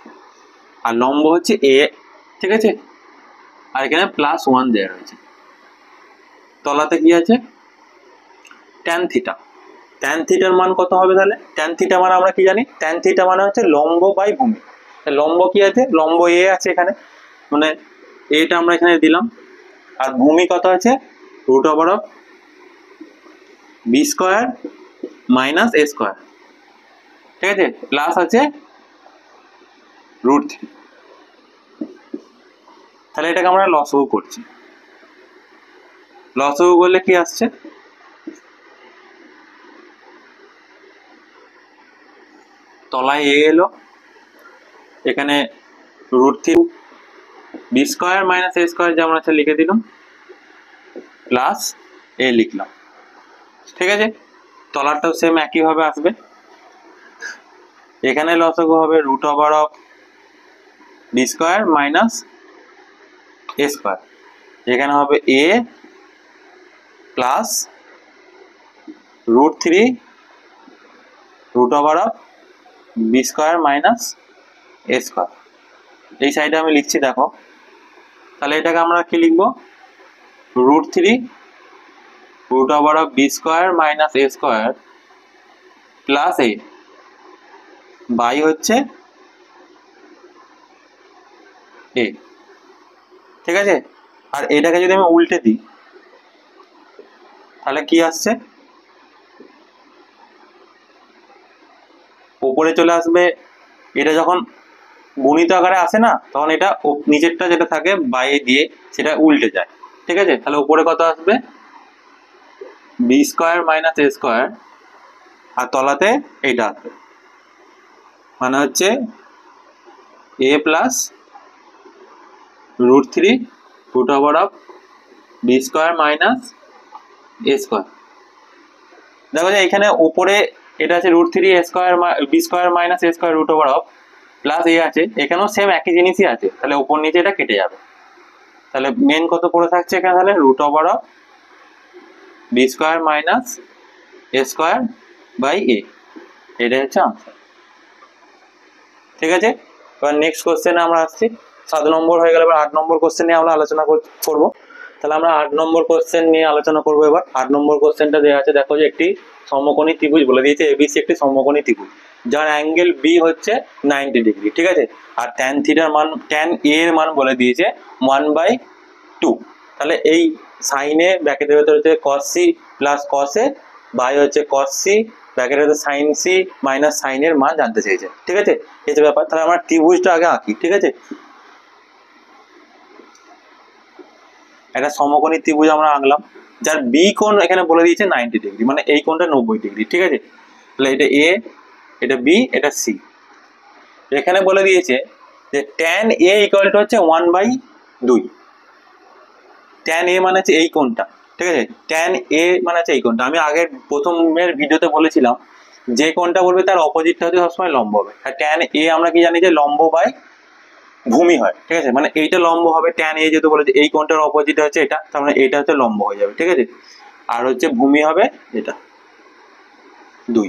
আর লম্ব হচ্ছে এ, ঠিক আছে, আর এখানে +1 দেওয়া রয়েছে। তলাতে কি আছে ট্যান থিটা, ট্যান থিটার মান কত হবে, তাহলে ট্যান থিটা মানে আমরা কি জানি, ট্যান থিটা মানে হচ্ছে লম্ব বাই ভূমি, লম্ব কি আছে, লম্ব এ আছে এখানে, মানে এটা আমরা এখানে দিলাম, আর ভূমি কত আছে √(b² মাইনাস a², ঠিক আছে, প্লাস আছে √3, তাহলে এটাকে আমরা লসগু করছি। লসগু করলে কি আসছে, তলায় এ এলো, এখানে √3 b² মাইনাস a² যেমন আছে লিখে দিলাম, প্লাস এ লিখলাম, ঠিক আছে। তলারটাও সেম একইভাবে আসবে, এখানে লসগু হবে √(b² মাইনাস a², এখানে হবে a plus √3 root over of B square minus A square. এই সাইডে আমি লিখছি দেখো, তাহলে এটাকে আমরা কি লিখবো, √3 root over of B square minus A square plus a by হচ্ছে এ। ঠিক আছে, আর এটাকে যদি আমি উল্টে দিই তাহলে কি আসছে, উপরে চলে আসবে। এটা যখন গুণিত আকারে আসে না, তখন এটা নিচেরটা যেটা থাকে বাইরে দিয়ে সেটা উল্টে যায়। ঠিক আছে, তাহলে উপরে কত আসবে, বি স্কোয়ার মাইনাস এ স্কোয়ার, আর তলাতে এইটা আসবে, মানে হচ্ছে A plus √3 root over of B square minus A square. দেখো যে এখানে উপরে এটা আছে √3 A square B square minus A square root over of plus A আছে, এখানেও সেম একই জিনিসই আছে, তাহলে উপর নিচে এটা কেটে যাবে। তাহলে মেন কত পড়ে থাকছে এখানে, তাহলে root over of B square minus A square by A, এটাই হচ্ছে আনসার। ঠিক আছে, এবার নেক্সট কোশ্চেনে আমরা আসছি। 7 নম্বর হয়ে গেল, এবার 8 নম্বর কোশ্চেন নিয়ে আমরা আলোচনা করবো। তাহলে আমরা 8 নম্বর কোশ্চেন নিয়ে আলোচনা করবো। এবার 8 নম্বর কোশ্চেনটা দেওয়া আছে, দেখো যে একটি সমকোণী ত্রিভুজ বলে দিয়েছে, এবিসি একটি সমকোণী ত্রিভুজ যার অ্যাঙ্গেল বি হচ্ছে 90 ডিগ্রি। ঠিক আছে, আর ট্যান থিটার মান, ট্যান এ এর মান বলে দিয়েছে 1/2। তাহলে এই সাইনে ব্র্যাকেটের ভেতরে হচ্ছে cos c plus cos a by হচ্ছে cos c ব্র্যাকেটের ভেতরে sin c মাইনাস sin এর মান জানতে চেয়েছে। ঠিক আছে, এই যে ব্যাপার। তাহলে আমরা ত্রিভুজটা আগে আঁকি। ঠিক আছে, একটা সমকোণী ত্রিভুজ আমরা আঁকলাম, যার বি কোণ এখানে বলে দিয়েছে 90 ডিগ্রি, মানে এই কোণটা 90 ডিগ্রি। ঠিক আছে, তাহলে এটা এ, এটা বি, এটা সি। এখানে বলে দিয়েছে যে ট্যান এ ইকুয়াল টু হচ্ছে 1/2। ট্যান এ মানে হচ্ছে এই কোণটা। ঠিক আছে, ট্যান এ মানে হচ্ছে এই কোণটা। আমি আগের প্রথমের ভিডিওতে বলেছিলাম যে কোণটা বলবে তার অপোজিটটা হচ্ছে সবসময় লম্ব হবে। আর ট্যান এ আমরা কি জানি যে লম্ব বাই ভূমি হয়। ঠিক আছে, মানে এইটা লম্ব হবে, ট্যান এ যেহেতু বলেছে এই কোণটার অপোজিট হচ্ছে এটা, তার মানে এটা হচ্ছে লম্ব হয়ে যাবে। ঠিক আছে, আর হচ্ছে ভূমি হবে এটা 2,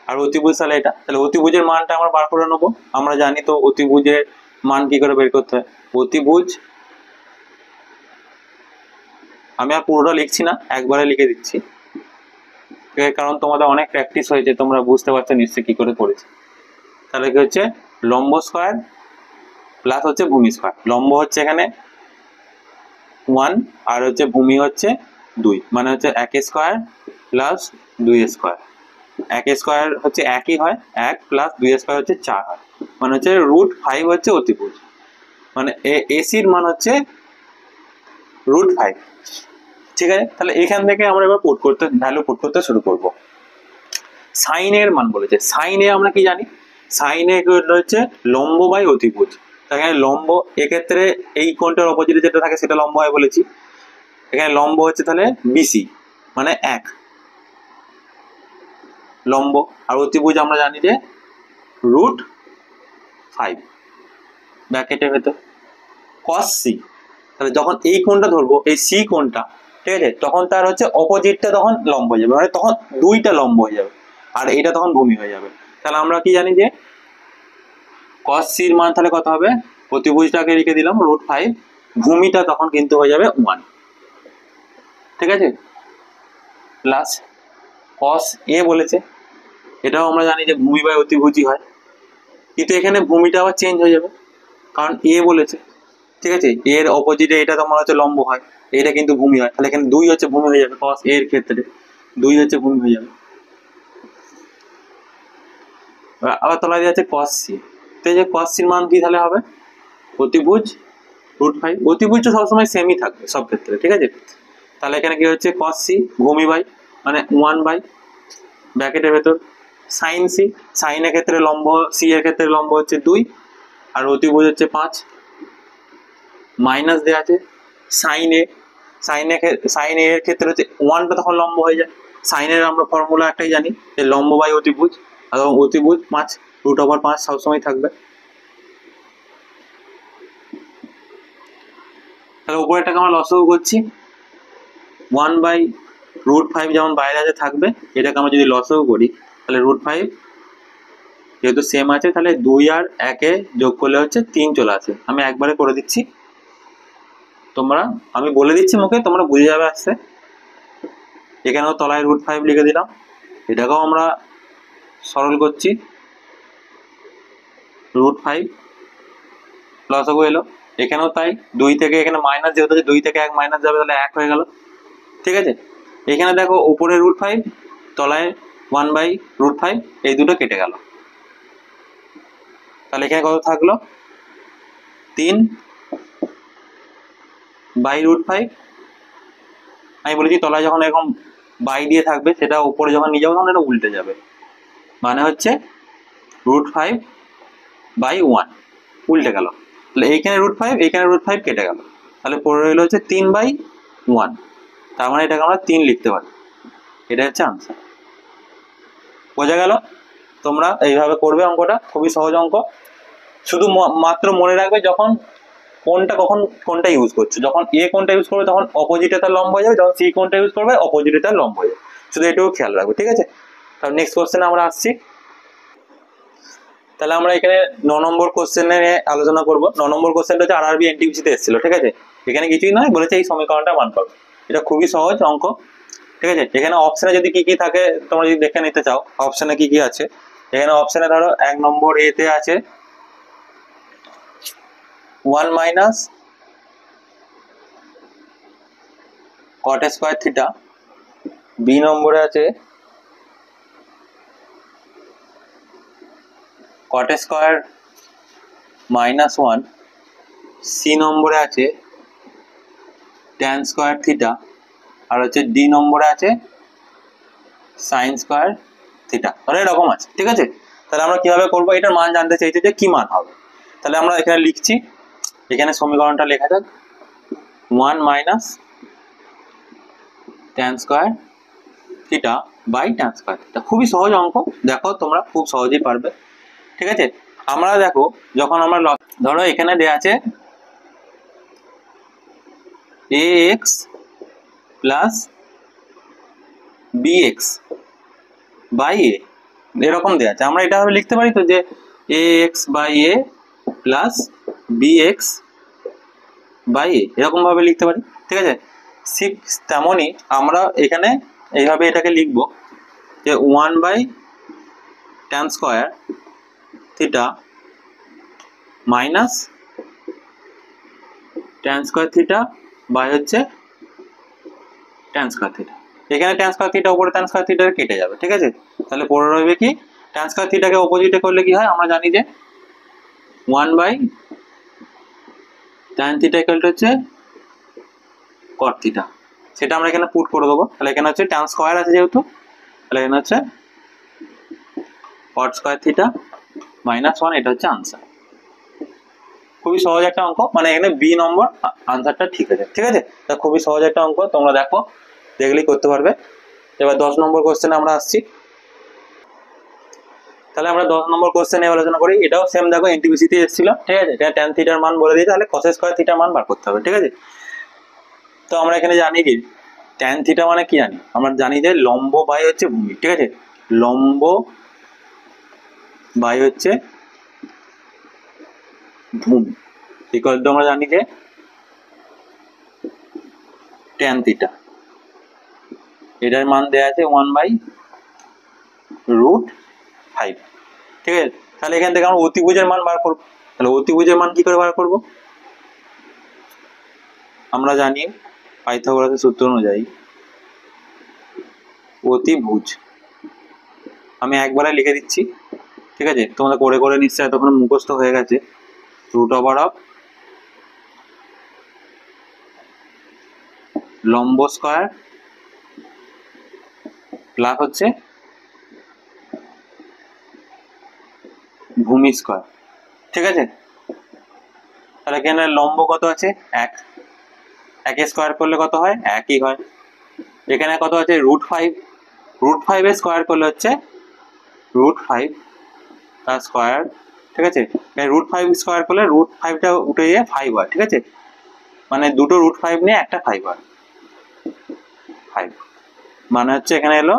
আর অতিভুজ তাহলে এটা। তাহলে অতিভুজের মানটা আমরা বার করে নেবো। আমরা জানি তো অতিভুজের মান কি করে বের করতে হয়। অতিভুজ, আমি আর পুরোটা লিখছি না, একবারে লিখে দিচ্ছি, কারণ তোমাদের অনেক প্র্যাকটিস হয়েছে, তোমরা বুঝতে পারছো নিশ্চয়ই কি করে করেছে। তাহলে কি হচ্ছে, লম্ব স্কোয়ার প্লাস হচ্ছে ভূমি স্কোয়ার। লম্ব হচ্ছে এখানে 1 আর হচ্ছে ভূমি হচ্ছে 2, মানে হচ্ছে 1 স্কোয়ার প্লাস 2 স্কোয়ার। 1 স্কোয়ার হচ্ছে একই হয়, 1 প্লাস 2 স্কোয়ার হচ্ছে 4 হয়, মানে হচ্ছে √5 হচ্ছে অতিভুজ, মানে এসির মান হচ্ছে √5। ঠিক আছে, তাহলে এখান থেকে আমরা এবার ভ্যালু পুট করতে শুরু করব। সাইন এর মান বলেছে, সাইন এ আমরা কি জানি, সাইন এ হচ্ছে লম্ব বাই অতিভুজ। এখানে লম্ব, এক্ষেত্রে এই কোণটার অপোজিটে যেটা থাকে সেটা লম্ব হয় বলেছি। এখানে লম্ব হচ্ছে তাহলে বিসি, মানে 1 লম্ব, আর অতিভুজ আমরা জানি যে √5 ব্র্যাকেটের ভেতর cos c। তাহলে যখন এই কোণটা ধরবো, এই সি কোণটা, ঠিক আছে, তখন তার হচ্ছে অপোজিটটা তখন লম্ব হয়ে যাবে, মানে তখন দুইটা লম্ব হয়ে যাবে, আর এটা তখন ভূমি হয়ে যাবে। তাহলে আমরা কি জানি যে cos c এর মান তাহলে কত হবে, প্রতিভুজটাকে লিখে দিলাম √5, ভূমিটা তখন কিন্তু হয়ে যাবে 1। ঠিক আছে, প্লাস cos a বলেছে, এটাও আমরা জানি যে ভূমি বাই অতিভুজই হয়, কিন্তু এখানে ভূমিটা আবার চেঞ্জ হয়ে যাবে, কারণ a বলেছে। ঠিক আছে, এর অপোজিটে এটা তোমার হচ্ছে লম্ব হয়, এটা কিন্তু ভূমি হয়, তাহলে এখানে 2 হচ্ছে ভূমি হয়ে যাবে, cos a এর ক্ষেত্রে 2 হচ্ছে ভূমি হয়ে যাবে। আবার তোলা যাচ্ছে cos c, তো এই যে cos c এর মান কি তাহলে হবে, অতিভুজ √5, অতিভুজ তো সবসময় সেমই থাকবে সব ক্ষেত্রে। ঠিক আছে, তাহলে এখানে কি হচ্ছে cos c ভূমি বাই মানে 1 ব্র্যাকেটের ভেতর sin c, sin এর ক্ষেত্রে লম্ব, c এর ক্ষেত্রে লম্ব হচ্ছে 2, আর অতিভুজ হচ্ছে 5, মাইনাস দেওয়া আছে sin a, sin a এর ক্ষেত্রে হচ্ছে 1টা তখন লম্ব হয়ে যায়। sin এর আমরা ফর্মুলা একটাই জানি যে লম্ব বাই অতিভুজ, এবং অতিভুজ 5 √5 সবসময় থাকবে। তাহলে উপরেরটাকে আমরা লসাগু করছি, 1/√5 যেমন বাইরে আছে থাকবে, এটাকে আমরা যদি লসাগু করি তাহলে √5 যেহেতু সেম আছে তাহলে 2 আর 1 যোগ করলে হচ্ছে 3 চলে আসে। আমি একবারে করে দিচ্ছি, আমি বলে দিচ্ছি মুখে, তোমরা বুঝে যাবে আসছে। এখানেও তলায় √5 লিখে দিলাম, এটাকেও আমরা সরল করছি, √5 লসাগু এলো। এখানেও তাই, 2 থেকে এখানে মাইনাস যেহেতু 2 থেকে 1 মাইনাস যাবে তাহলে 1 হয়ে গেল। ঠিক আছে, এখানে দেখো উপরে √5 তলায় 1/√5, এই দুটো কেটে গেল। তাহলে এখানে কত থাকলো, 3/√5। আমি বলেছি তলায় যখন এরকম বাই দিয়ে থাকবে সেটা উপরে যখন নিয়ে যাবো তখন এটা উল্টে যাবে, মানে হচ্ছে √5/1 উল্টে গেল। তাহলে এইখানে √5 এইখানে √5 কেটে গেল, তাহলে পড়ে রইল হচ্ছে 3/1। তার মানে এটাকে আমরা 3 লিখতে পারি, এটা হচ্ছে আনসার। বোঝা গেল? তোমরা এইভাবে করবে অঙ্কটা, খুবই সহজ অঙ্ক। শুধু মাত্র মনে রাখবে যখন কোনটা ইউজ করছো, যখন এ কোনটা ইউজ করবে তখন অপোজিটে তার লম্ব হয়ে যাবে, যখন সি কোনটা ইউজ করবে অপোজিটে তার লম্ব হয়ে যাবে, শুধু এটাও খেয়াল রাখবে। ঠিক আছে, তাহলে নেক্সট কোশ্চেনে আমরা আসছি। তাহলে আমরা এখানে 9 নম্বর কোশ্চেনে আলোচনা করব। 9 নম্বর কোশ্চেনটা হচ্ছে আরআরবি এনটিপিসিতে এসেছিল। ঠিক আছে, এখানে কিছুই নয়, বলেছে এই সমীকরণটা মান করো। এটা খুবই সহজ অঙ্ক। ঠিক আছে, এখানে অপশনে যদি কি কি থাকে তোমরা যদি দেখে নিতে চাও অপশনে কি কি আছে। এখানে অপশনে ধরো 1 নম্বর এতে আছে 1 minus cot square theta, b নম্বরে আছে cot স্কয়ার -1, সি নম্বরে আছে tan স্কয়ার থিটা, আর হচ্ছে ডি নম্বরে আছে sin স্কয়ার থিটা। মানে এরকম আছে। ঠিক আছে, তাহলে আমরা কিভাবে করব, এটার মান জানতে চাইছি যে কি মান হবে। তাহলে আমরা এখানে লিখছি, এখানে সমীকরণটা লেখা যাক 1 minus tan square theta by tan square theta. খুবই সহজ অঙ্ক, দেখো তোমরা খুব সহজেই পারবে। ঠিক আছে, আমরা দেখো যখন আমরা ধরো এখানে দেয়া আছে ax plus bx by a, এরকম দেয়া আছে। আমরা এটা ভাবে লিখতে পারি তো যে ax by a plus bx by a, এরকম ভাবে লিখতে পারি। ঠিক আছে, ঠিক তেমনই আমরা এখানে এইভাবে এটাকে লিখবো যে 1/tan square theta minus tan square theta by হচ্ছে tan স্কয়ার থিটা। এখানে tan স্কয়ার থিটা উপরে tan স্কয়ার থিটা কেটে যাবে। ঠিক আছে, তাহলে পড়ে রইবে কি, tan স্কয়ার থিটাকে অপোজিটে করলে কি হয় আমরা জানি যে 1/tan থিটা ইকুয়াল টু হচ্ছে cot থিটা, সেটা আমরা এখানে পুট করে দেবো। তাহলে এখানে হচ্ছে tan স্কয়ার আছে যেহেতু, তাহলে এখানে হচ্ছে cot স্কয়ার থিটা -1, এটা হচ্ছে আনসার। খুবই সহজ একটা অঙ্ক, মানে এখানে বি নম্বর আনসারটা ঠিক আছে। ঠিক আছে, তা খুবই সহজ একটা অঙ্ক, তোমরা দেখো দেখলেই করতে পারবে। এবার 10 নম্বর কোশ্চেনে আমরা আসছি। তাহলে আমরা 10 নম্বর কোশ্চেনে আলোচনা করি। এটাও সেম, দেখো এনটিপিসিতে এসেছিল। ঠিক আছে, এটা tan থিটার মান বলে দিই, তাহলে cos স্কয়ার থিটার মান বার করতে হবে। ঠিক আছে, তো আমরা এখানে জানি কি tan থিটা মানে কি জানি, আমরা জানি যে লম্ব বাই হচ্ছে ভূমি। ঠিক আছে, লম্ব বাই হচ্ছে ভূমি ইকুয়াল টু আমরা জানি যে tan থিটা, এটার মান দেয়া আছে 1/√5। ঠিক আছে, তাহলে এখান থেকে আমরা অতিভুজের মান বার করব। তাহলে অতিভুজের মান কি করে বার করব, আমরা জানি পাইথাগোরাসের সূত্র অনুযায়ী অতিভুজ, আমি একবারে লিখে দিচ্ছি। ঠিক আছে, তোমরা করে করে নিশ্চয়ই এতক্ষণ মুখস্থ হয়ে গেছে। √of লম্ব স্কয়ার প্লাস হচ্ছে ভূমি স্কয়ার। ঠিক আছে, তাহলে এখানে লম্ব কত আছে 1, 1 স্কয়ার করলে কত হয় 1ই হয়। এখানে কত আছে √5, √5 এর স্কয়ার করলে হচ্ছে √5 তার স্কয়ার। ঠিক আছে, √5 স্কয়ার করলে √5টা উঠে গিয়ে 5 হয়। ঠিক আছে, মানে দুটো √5 নিয়ে একটা 5 হয়, 5 মানে হচ্ছে এখানে এলো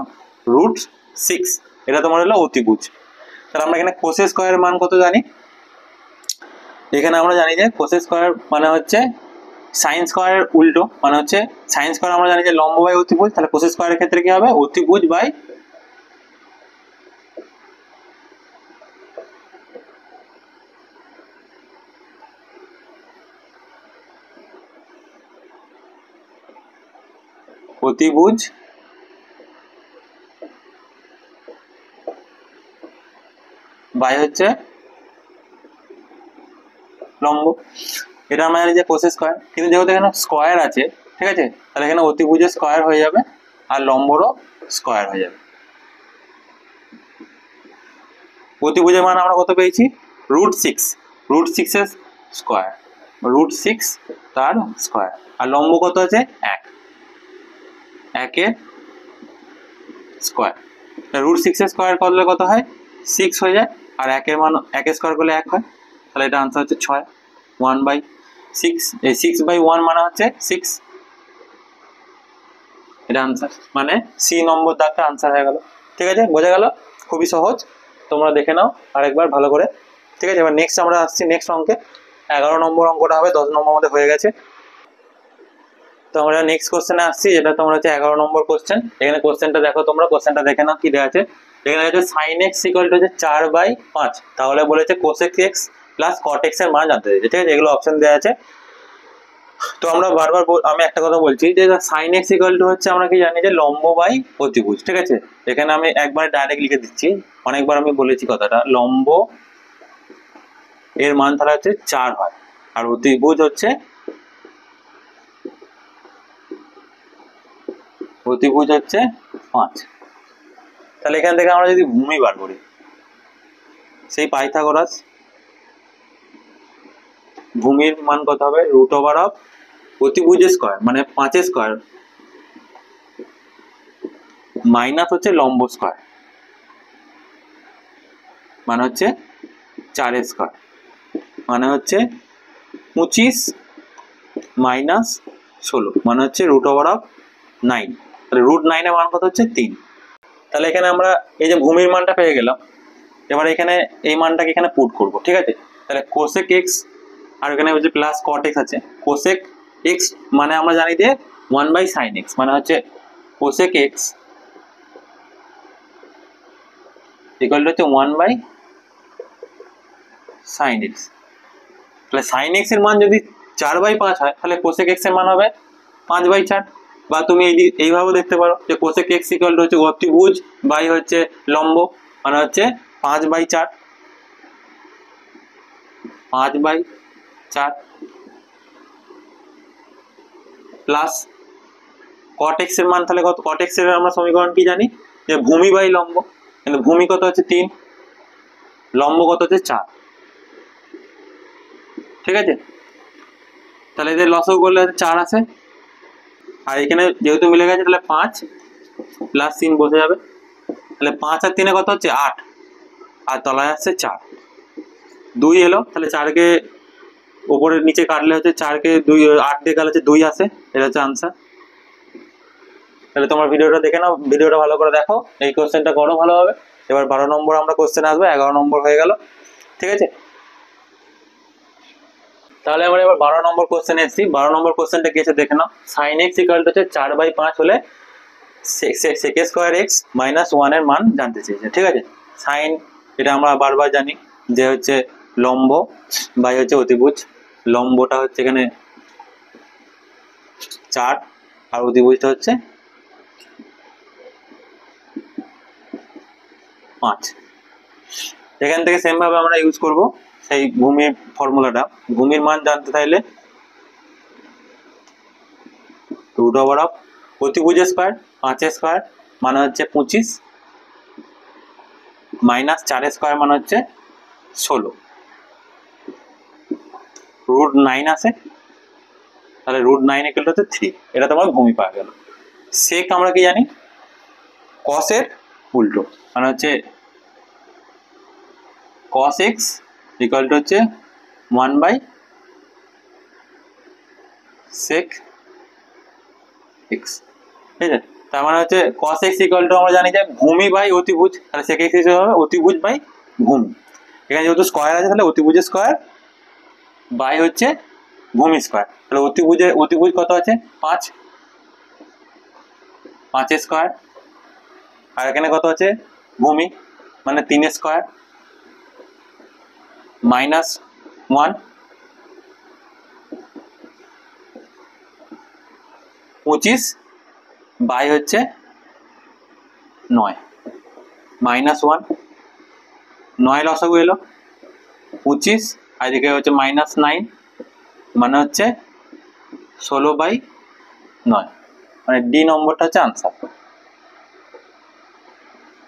√6, এটা তোমার হলো অতিভুজ। তাহলে আমরা এখানে কোসেক স্কয়ারের মান কত জানি, এখানে আমরা জানি যে কোসেক স্কয়ার মানে হচ্ছে সাইন স্কয়ারের উল্টো, মানে হচ্ছে সাইন স্কয়ার আমরা জানি যে লম্ব বাই অতিভুজ, তাহলে কোসেক স্কয়ারের ক্ষেত্রে কি হবে, অতিভুজ বাই অতিভুজ বাই হচ্ছে লম্ব, এটা আমরা জানি যে কোসেক স্কয়ার, কিন্তু যেহেতু এখানে স্কয়ার আছে, ঠিক আছে, তাহলে এখানে অতিভুজের স্কয়ার হয়ে যাবে আর লম্বরও স্কয়ার হয়ে যাবে। অতিভুজের মান আমরা কত পেয়েছি, √6, √6 এর স্কয়ার, √6 তার স্কয়ার, আর লম্ব কত আছে 1, 1 এর স্কয়ার, √6 এর স্কয়ার করলে কত হয় 6 হয়ে যায়, আর 1 এর মান 1 এর স্কয়ার করলে 1 হয়, তাহলে এটা आंसर হচ্ছে 6, 1/6, এই 6/1 মানে হচ্ছে 6, এটা आंसर, মানে সি নম্বর দাগটা आंसर হয়ে গেল। ঠিক আছে, বোঝা গেল, খুবই সহজ, তোমরা দেখে নাও আরেকবার ভালো করে। ঠিক আছে, এবার নেক্সট আমরা আসছি নেক্সট অঙ্কে, 11 নম্বর অঙ্কটা হবে, 10 নম্বর আমাদের হয়ে গেছে। তো আমরা নেক্সট কোশ্চেনে আসছি, যেটা তোমরা হচ্ছে 11 নম্বর কোশ্চেন। এখানে কোশ্চেনটা দেখো, তোমরা কোশ্চেনটা দেখে নাও কি দেওয়া আছে। এখানে আছে sin x = হচ্ছে 4/5, তাহলে বলেছে cosec x plus cot x এর মান জানতে চাইছে। ঠিক আছে, এগুলো অপশন দেওয়া আছে। তো আমরা বারবার আমি একটা কথা বলছি যে sin x = হচ্ছে আমরা কি জানি যে লম্ব বাই অতিভুজ। ঠিক আছে, এখানে আমি একবার ডাইরেক্ট লিখে দিচ্ছি, অনেকবার আমি বলেছি কথাটা, লম্ব এর মান তাহলে হচ্ছে 4 হয়, আর অতিভুজ হচ্ছে 5। তাহলে এখান থেকে আমরা যদি ভূমি বার করি, সেই পাইথাগোরাস ভূমির মান কত হবে, √of অতিভুজের স্কয়ার মানে 5 এর স্কয়ার মাইনাস হচ্ছে লম্ব স্কয়ার মানে হচ্ছে 4 এর স্কয়ার, মানে হচ্ছে 25 মাইনাস 16 মানে হচ্ছে √9। তাহলে √9 এর মান কত হচ্ছে 3। তাহলে এখানে আমরা এই যে ভূমির মানটা পেয়ে গেলাম, এবার এখানে এই মানটাকে এখানে পুট করব। ঠিক আছে, তাহলে cosec x আর এখানে হচ্ছে প্লাস cot x আছে, cosec x মানে আমরা জানি যে 1/sin x মানে হচ্ছে cosec x ইকুয়াল টু হচ্ছে 1/sin x। তাহলে sin x এর মান যদি 4/5 হয়, তাহলে cosec x এর মান হবে 5/4, বা তুমি এইভাবে দেখতে পারো যে cosec x ইকুয়াল টু হচ্ছে অতিভুজ বাই হচ্ছে লম্ব মানে হচ্ছে 5/4, 5/4 প্লাস cot x এর মান, তাহলে কত, cot x এর আমরা সমীকরণ কি জানি যে ভূমি বাই লম্ব, কিন্তু ভূমি কত হচ্ছে 3, লম্ব কত হচ্ছে 4। ঠিক আছে, তাহলে এদের লসও করলে 4 আসে, আর এখানে যেহেতু মিলে গেছে তাহলে 5 প্লাস 3 বসে যাবে, তাহলে 5 আর 3 কত হচ্ছে 8, আর তলায় আসছে 4, 2 এলো, তাহলে 4 কে উপরে নিচে কাটলে হচ্ছে 4 কে 2 8 দিয়ে কাটলে হচ্ছে 2 আসে, এটা হচ্ছে आंसर। তাহলে তোমরা ভিডিওটা দেখে নাও, ভিডিওটা ভালো করে দেখো, এই কোশ্চেনটা করো ভালোভাবে। এবার 12 নম্বর আমরা কোশ্চেন আসবে, 11 নম্বর হয়ে গেল। ঠিক আছে, তাহলে আমরা এবার 12 নম্বর কোশ্চেনে এসেছি। 12 নম্বর কোশ্চেনটা কি আছে দেখে নাও, sin x = হচ্ছে 4/5 হলে sec স্কয়ার x - 1 এর মান জানতে চেয়েছে। ঠিক আছে, সাইন এটা আমরা বারবার জানি যে হচ্ছে লম্ব বাই হচ্ছে অতিভুজ, লম্বটা হচ্ছে এখানে 4 আর অতিভুজটা হচ্ছে 5। এখান থেকে সেম ভাবে আমরা ইউজ করব সেই ভূমির ফর্মুলাটা। ভূমির মান জানতে চাইলে √of অতিভুজের স্কয়ার 5 এর স্কয়ার মানে হচ্ছে 25 মাইনাস 4 এর স্কয়ার মানে হচ্ছে 16, √9 আছে, তাহলে √9 = হচ্ছে 3। এটা তোমার ভূমি পাওয়া গেল। সেক আমরা কি জানি, cos এর উল্টো মানে হচ্ছে cos x = হচ্ছে 1/, সেক এক্স, ঠিক আছে। তার মানে হচ্ছে cos x ইকুয়াল টু আমরা জানি যে ভূমি বাই অতিভুজ, তাহলে sec x হবে অতিভুজ বাই ভূমি। এখানে যেহেতু স্কয়ার আছে তাহলে অতিভুজের স্কয়ার বাই হচ্ছে ভূমি স্কয়ার, তাহলে অতিভুজ কত আছে 5, 5 স্কয়ার, আর এখানে কত আছে ভূমি মানে 3 স্কয়ার মাইনাস 1, 25 বাই হচ্ছে 9 মাইনাস 1, 9 লসাগু এলো 25, আর এদিকে হচ্ছে মাইনাস 9 মানে হচ্ছে 16/9, মানে ডি নম্বরটা হচ্ছে আনসার।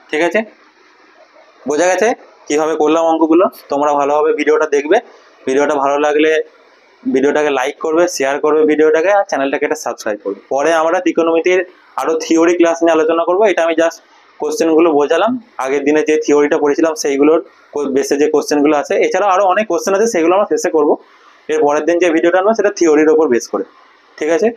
ঠিক আছে, বোঝা গেছে কিভাবে করলাম অঙ্কগুলো? তোমরা ভালোভাবে ভিডিওটা দেখবে, ভিডিওটা ভালো লাগলে ভিডিওটাকে লাইক করবে, শেয়ার করবে ভিডিওটাকে, আর চ্যানেলটাকে একটা সাবস্ক্রাইব করবে। পরে আমরা ত্রিকোণমিতির আরো থিওরি ক্লাস নিয়ে আলোচনা করবো। এটা আমি জাস্ট কোশ্চেনগুলো বোঝালাম, আগের দিনে যে থিওরিটা পড়েছিলাম সেইগুলোর বেসে যে কোশ্চেনগুলো আছে, এছাড়াও আরো অনেক কোশ্চেন আছে, সেগুলো আমরা শেষে করবো। এর পরের দিন যে ভিডিওটা আনবো সেটা থিওরির ওপর বেস করে। ঠিক আছে।